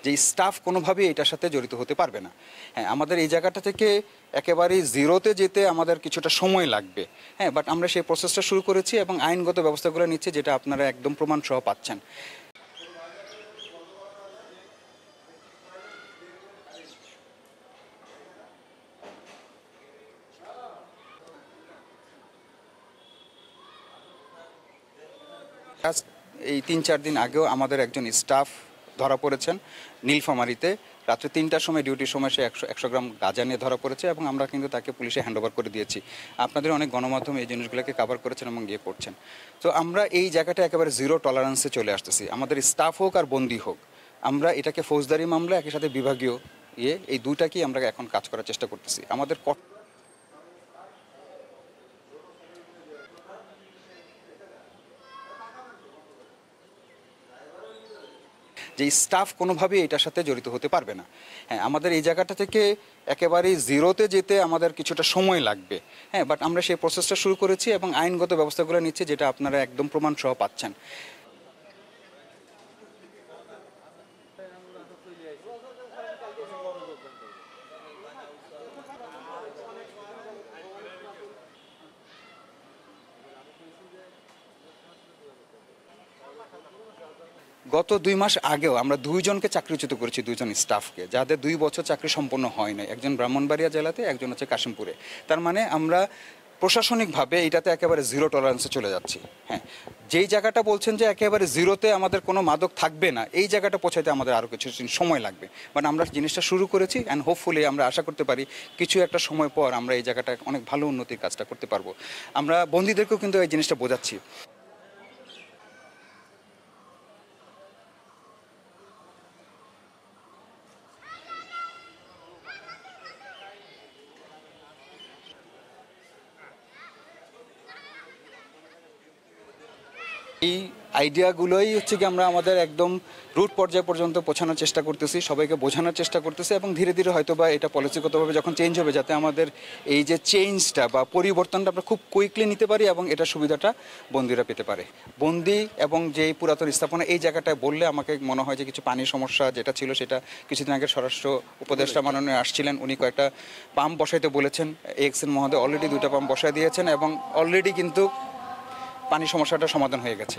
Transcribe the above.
যে স্টাফ কোনোভাবেই এটার সাথে জড়িত হতে পারবে না। হ্যাঁ, আমাদের এই জায়গাটা থেকে একেবারেই জিরোতে যেতে আমাদের কিছুটা সময় লাগবে। হ্যাঁ, বাট আমরা সেই প্রসেসটা শুরু করেছি এবং আইনগত ব্যবস্থাগুলো নিচ্ছি, যেটা আপনারা একদম প্রমাণ সহ পাচ্ছেন। এই ৩-৪ দিন আগেও আমাদের একজন স্টাফ ধরা পড়েছেন নীলফামারীতে। রাত্রে ৩টার সময় ডিউটির সময় সে ১০০ গ্রাম গাঁজা নিয়ে ধরা পড়েছে এবং আমরা কিন্তু তাকে পুলিশে হ্যান্ডওভার করে দিয়েছি। আপনাদের অনেক গণমাধ্যম এই জিনিসগুলোকে কভার করেছেন এবং ইয়ে করছেন। তো আমরা এই জায়গাটা একেবারে জিরো টলারেন্সে চলে আসতেছি। আমাদের স্টাফ হোক আর বন্দী হোক, আমরা এটাকে ফৌজদারি মামলা, একই সাথে বিভাগীয় এই দুইটাকেই আমরা এখন কাজ করার চেষ্টা করতেছি। আমাদের যে স্টাফ কোনোভাবেই এটার সাথে জড়িত হতে পারবে না। হ্যাঁ, আমাদের এই জায়গাটা থেকে একেবারেই জিরোতে যেতে আমাদের কিছুটা সময় লাগবে। হ্যাঁ, বাট আমরা সেই প্রসেসটা শুরু করেছি এবং আইনগত ব্যবস্থাগুলো নিচ্ছি, যেটা আপনারা একদম প্রমাণ সহ পাচ্ছেন। গত ২ মাস আগেও আমরা ২ জনকে চাকরিচ্যুত করেছি, ২ জন স্টাফকে, যাদের ২ বছর চাকরি সম্পন্ন হয় নাই। একজন ব্রাহ্মণবাড়িয়া জেলাতে, একজন হচ্ছে কাশিমপুরে। তার মানে আমরা প্রশাসনিকভাবে এটাতে একেবারে জিরো টলারেন্সে চলে যাচ্ছি। হ্যাঁ, যেই জায়গাটা বলছেন যে একেবারে জিরোতে আমাদের কোনো মাদক থাকবে না, এই জায়গাটা পৌঁছাতে আমাদের আরও কিছু সময় লাগবে। বাট আমরা জিনিসটা শুরু করেছি অ্যান্ড হোপফুলি আমরা আশা করতে পারি কিছু একটা সময় পর আমরা এই জায়গাটা অনেক ভালো উন্নতির কাজটা করতে পারবো। আমরা বন্দীদেরকেও কিন্তু এই জিনিসটা বোঝাচ্ছি। এই আইডিয়াগুলোই হচ্ছে কি আমরা আমাদের একদম রুট পর্যায় পর্যন্ত পৌঁছানোর চেষ্টা করতেছি, সবাইকে বোঝানোর চেষ্টা করতেছি এবং ধীরে ধীরে হয়তো বা এটা পলিসিগতভাবে যখন চেঞ্জ হবে, যাতে আমাদের এই যে চেঞ্জটা বা পরিবর্তনটা আমরা খুব কুইকলি নিতে পারি এবং এটা সুবিধাটা বন্দীরা পেতে পারে। বন্দি এবং যে পুরাতন স্থাপনা, এই জায়গাটায় বললে আমাকে মনে হয় যে কিছু পানির সমস্যা যেটা ছিল, সেটা কিছুদিন আগে স্বরাষ্ট্র উপদেষ্টা মাননীয় আসছিলেন, উনি কয়েকটা পাম্প বসাইতে বলেছেন। এক্সএন মহোদয় অলরেডি 2টা পাম্প বসায় দিয়েছেন এবং অলরেডি কিন্তু পানির সমস্যাটা সমাধান হয়ে গেছে।